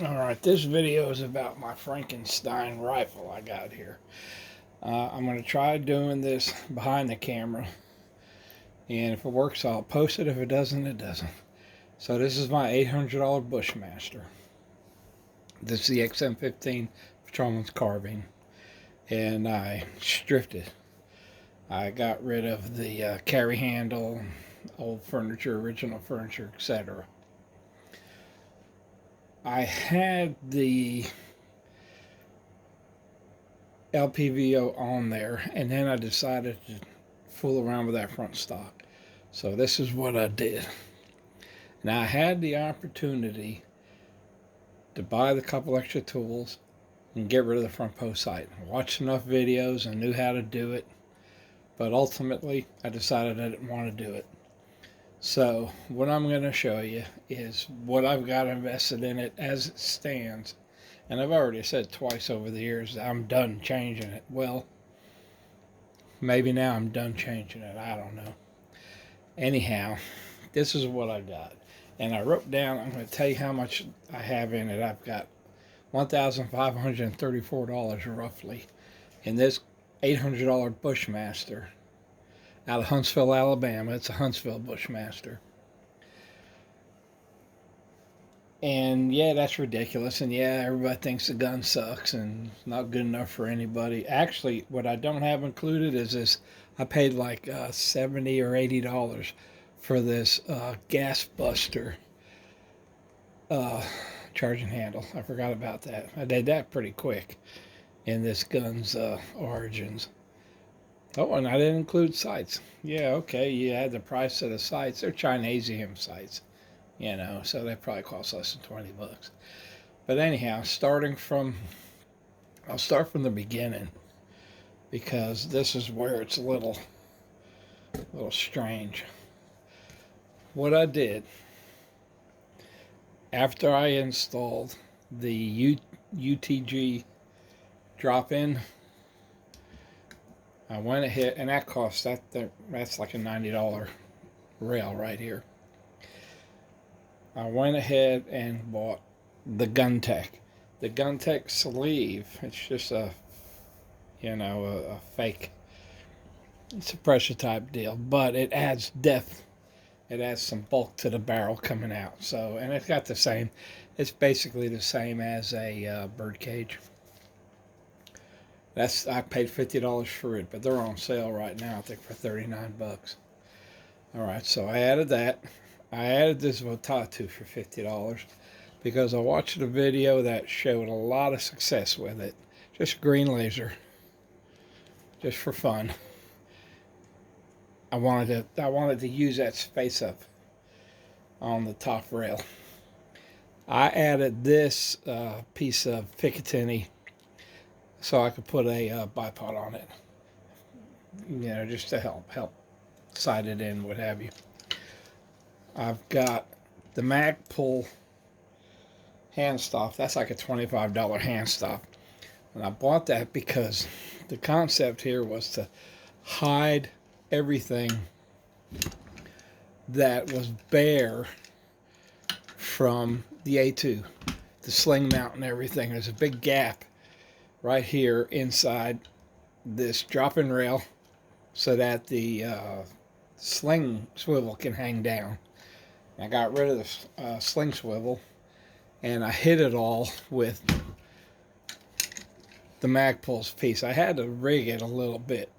Alright, this video is about my Frankenstein rifle I got here. I'm going to try doing this behind the camera, and if it works I'll post it. If it doesn't, it doesn't. So this is my $800 Bushmaster. This is the Xm-15 Patrolman's carbine, and I stripped it. I got rid of the carry handle, old furniture, original furniture, etc. I had the LPVO on there, and then I decided to fool around with that front stock. So this is what I did. Now I had the opportunity to buy the couple extra tools and get rid of the front post sight. I watched enough videos and knew how to do it, but ultimately I decided I didn't want to do it. So what I'm going to show you is what I've got invested in it as it stands. And I've already said twice over the years that I'm done changing it. Well, maybe now I'm done changing it. I don't know. Anyhow, this is what I got. And I wrote down, I'm going to tell you how much I have in it. I've got $1,534 roughly in this $800 Bushmaster out of Huntsville, Alabama. It's a Huntsville Bushmaster. And yeah, that's ridiculous. And yeah, everybody thinks the gun sucks and it's not good enough for anybody. Actually, what I don't have included is this. I paid like $70 or $80 for this gas buster charging handle. I forgot about that. I did that pretty quick in this gun's origins. Oh, and I didn't include sights. Yeah, okay, you had the price of the sights. They're Chinesium sights, you know, so they probably cost less than 20 bucks. But anyhow, I'll start from the beginning, because this is where it's a little strange. What I did, after I installed the UTG drop-in, I went ahead, and that cost, that's like a $90 rail right here. I went ahead and bought the GunTech. The GunTech sleeve, it's just a fake suppressor type deal, but it adds depth. It adds some bulk to the barrel coming out. So, and it's got it's basically the same as a birdcage. I paid $50 for it, but they're on sale right now, I think for 39 bucks. Alright, so I added that. I added this Votatu for $50 because I watched a video that showed a lot of success with it. Just green laser. Just for fun. I wanted to use that space up on the top rail. I added this piece of Picatinny so I could put a bipod on it, just to help sight it in, what have you. I've got the Magpul hand stop. That's like a $25 hand stop, and I bought that because the concept here was to hide everything that was bare from the A2, the sling mount and everything. There's a big gap right here inside this drop-in rail so that the sling swivel can hang down. I got rid of the sling swivel, and I hid it all with the Magpul's piece. I had to rig it a little bit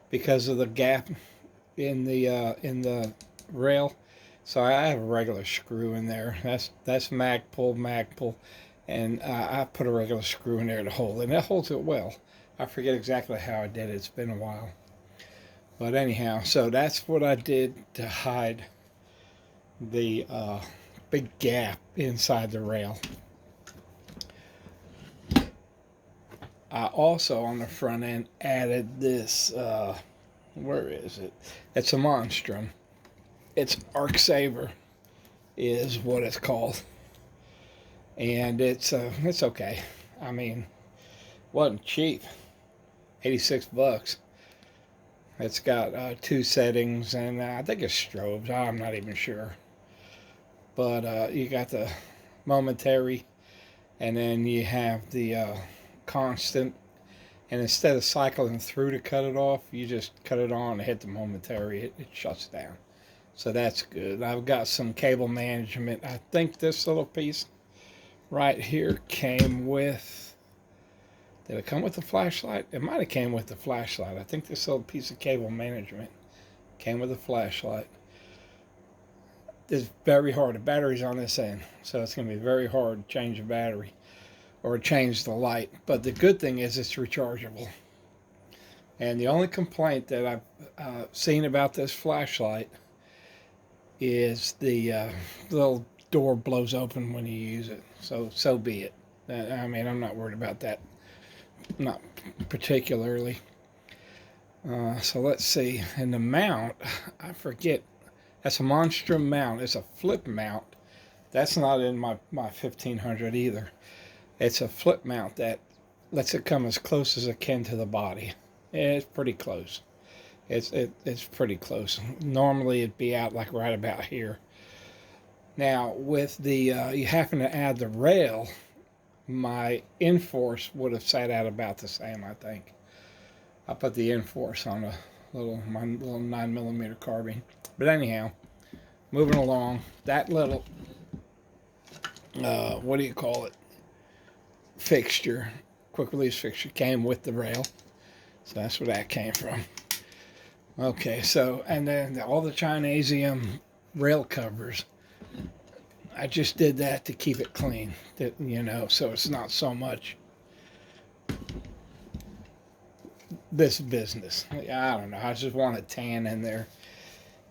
because of the gap in the rail. So I have a regular screw in there. That's Magpul, and I put a regular screw in there to hold it, and it holds it well. I forget exactly how I did it. It's been a while. But anyhow, so that's what I did to hide the big gap inside the rail. I also, on the front end, added this, where is it? It's a Monstrum. It's Arc Saber is what it's called. And it's okay. I mean, wasn't cheap. 86 bucks. It's got 2 settings, and I think it's strobes. I'm not even sure. But you got the momentary and then you have the constant. And instead of cycling through to cut it off, you just cut it on and hit the momentary. It shuts down. So that's good. I've got some cable management. I think this little piece right here came with, did it come with the flashlight? It might have came with the flashlight. I think this little piece of cable management came with a flashlight. It's very hard. The battery's on this end, so it's going to be very hard to change the battery or change the light. But the good thing is it's rechargeable. And the only complaint that I've seen about this flashlight is the little door blows open when you use it. So be it. I mean, I'm not worried about that. Not particularly. So let's see. And the mount, I forget. That's a Monstrum mount. It's a flip mount. That's not in my 1500 either. It's a flip mount that lets it come as close as it can to the body. It's pretty close. It's pretty close. Normally it'd be out like right about here. Now with the you happen to add the rail, my Enforce would have sat out about the same, I think. I put the Enforce on my little 9mm carbine. But anyhow, moving along, that little what do you call it? Fixture, quick release fixture came with the rail. So that's where that came from. Okay, so, and then all the Chinesium rail covers, I just did that to keep it clean, so it's not so much this business. I don't know, I just want a tan in there.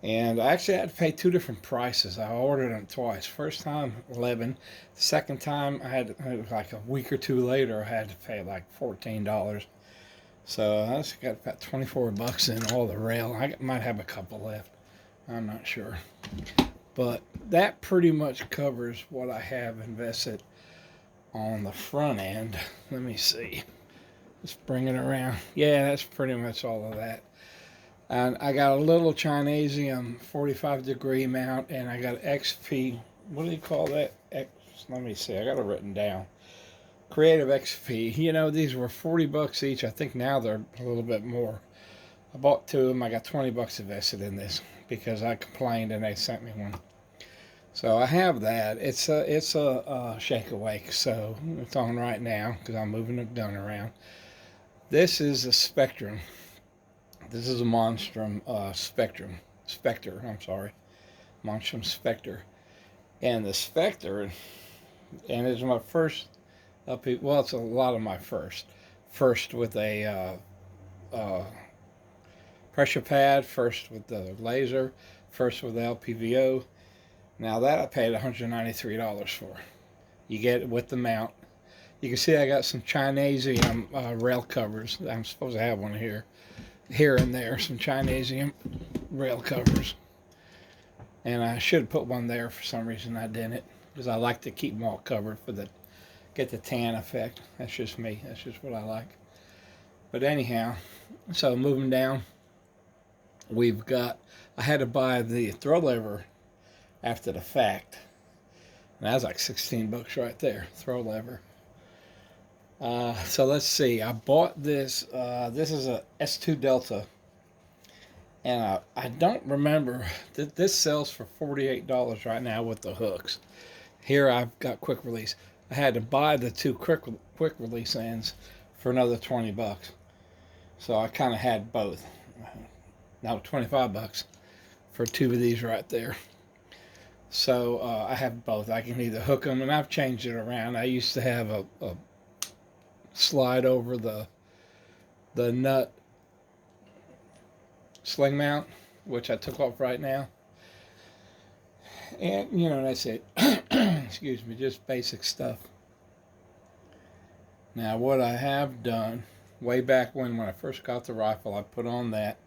And I actually had to pay two different prices. I ordered them twice. First time, 11. The second time, I had like a week or two later, I had to pay like $14. So I just got about 24 bucks in all the rail. I might have a couple left. I'm not sure. But that pretty much covers what I have invested on the front end. Let me see. Let's bring it around. Yeah, that's pretty much all of that. And I got a little Chinesium 45-degree mount, and I got XP. What do you call that? Let me see. I got it written down. Creative XP. These were 40 bucks each. I think now they're a little bit more. I bought two of them. I got 20 bucks invested in this because I complained and they sent me one. So I have that. It's a shake awake, so it's on right now because I'm moving the gun around. This is a Spectrum. This is a Monstrum Spectre, I'm sorry. Monstrum Spectre. And the Spectre, and it's my first, well, it's a lot of my first. First with a pressure pad, first with the laser, first with the LPVO. Now that I paid $193 for. You get it with the mount. You can see I got some Chinesium rail covers. I'm supposed to have one here and there, some Chinesium rail covers. And I should have put one there. For some reason I didn't, because I like to keep them all covered get the tan effect. That's just me. That's just what I like. But anyhow, so moving down, I had to buy the throw lever after the fact. And that was like 16 bucks right there, throw lever. So let's see. I bought this. This is a S2 Delta, and I don't remember that this sells for $48 right now with the hooks. Here I've got quick release. I had to buy the two quick release ends for another 20 bucks. So I kind of had both. Now 25 bucks for two of these right there. So I have both. I can either hook them, and I've changed it around. I used to have a slide over the nut sling mount, which I took off right now. And, that's it. Excuse me, just basic stuff. Now, what I have done, way back when I first got the rifle, I put on that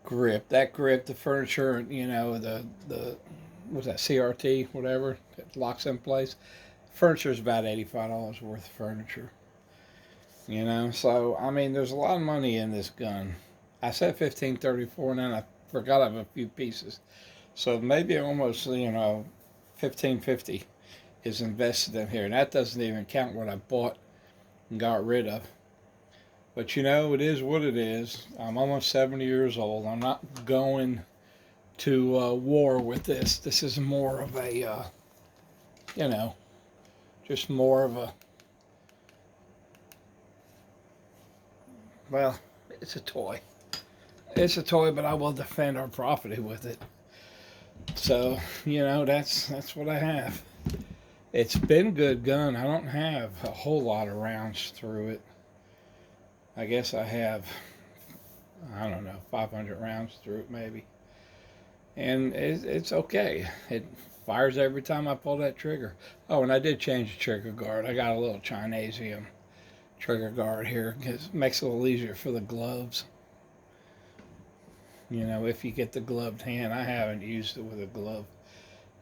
grip. That grip, the furniture, the what's that, CRT, whatever, that locks in place. Furniture is about $85 worth of furniture. So, I mean, there's a lot of money in this gun. I said 1534, and then I forgot I have a few pieces. So maybe almost, 1550 is invested in here. And that doesn't even count what I bought and got rid of. But you know, it is what it is. I'm almost 70 years old. I'm not going to war with this. This is more of a, you know, just more of a, well, it's a toy. It's a toy, but I will defend our property with it. So, you know, that's what I have. It's been a good gun. I don't have a whole lot of rounds through it. I guess I have, I don't know, 500 rounds through it maybe. And it's okay. It fires every time I pull that trigger. Oh, and I did change the trigger guard. I got a little Chinesium trigger guard here. It makes it a little easier for the gloves. You know, if you get the gloved hand. I haven't used it with a glove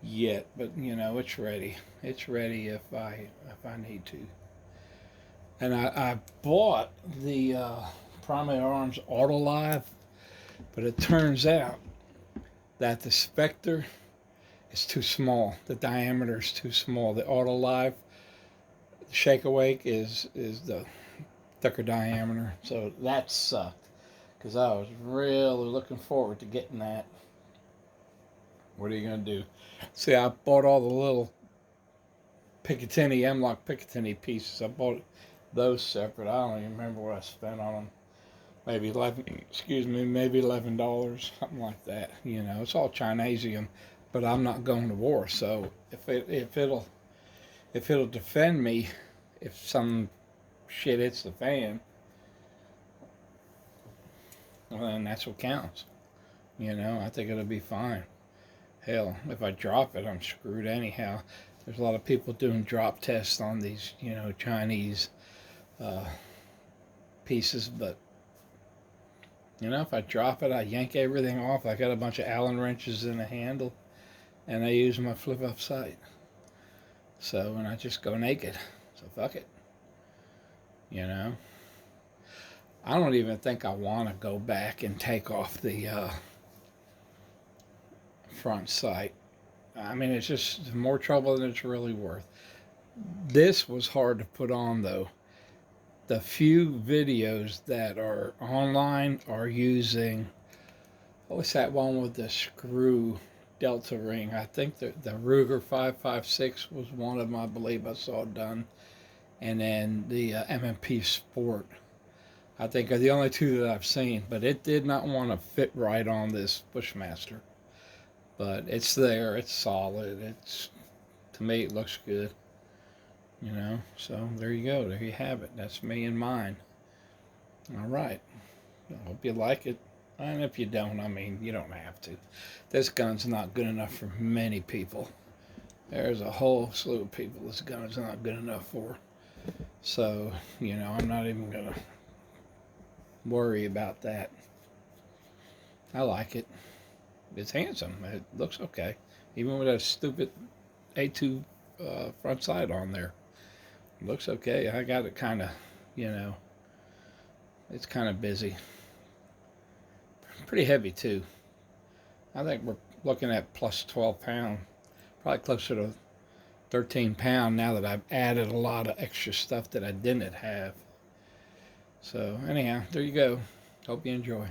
yet, but you know, it's ready. It's ready if I need to. And I bought the Primary Arms Autolive, but it turns out that the Spectre is too small. The diameter is too small. The Autolive, the Shake Awake is the thicker diameter, so that sucked because I was really looking forward to getting that. What are you gonna do? See, I bought all the little Picatinny, M-Lock Picatinny pieces. I bought those separate. I don't even remember what I spent on them. Maybe maybe $11, something like that. You know, it's all Chinesium, but I'm not going to war. So if it'll defend me, if some shit hits the fan, well, then that's what counts. You know, I think it'll be fine. Hell, if I drop it, I'm screwed anyhow. There's a lot of people doing drop tests on these, you know, Chinese pieces, but you know, if I drop it, I yank everything off. I got a bunch of Allen wrenches in the handle, and I use my flip-up sight. So, and I just go naked. So fuck it. You know, I don't even think I want to go back and take off the front sight. I mean, it's just more trouble than it's really worth. This was hard to put on, though. The few videos that are online are using, what's that one with the screw delta ring? I think the Ruger 5.56 was one of them, I believe I saw done. And then the M&P Sport, I think, are the only two that I've seen. But it did not want to fit right on this Bushmaster. But it's there, it's solid, to me it looks good. You know, so there you go. There you have it. That's me and mine. All right. I hope you like it. And if you don't, I mean, you don't have to. This gun's not good enough for many people. There's a whole slew of people this gun is not good enough for. So, you know, I'm not even going to worry about that. I like it. It's handsome. It looks okay. Even with a stupid A2 front sight on there. Looks okay. I got it kind of, you know, it's kind of busy. Pretty heavy too. I think we're looking at plus 12 pounds. Probably closer to 13 pounds now that I've added a lot of extra stuff that I didn't have. So anyhow, there you go. Hope you enjoy.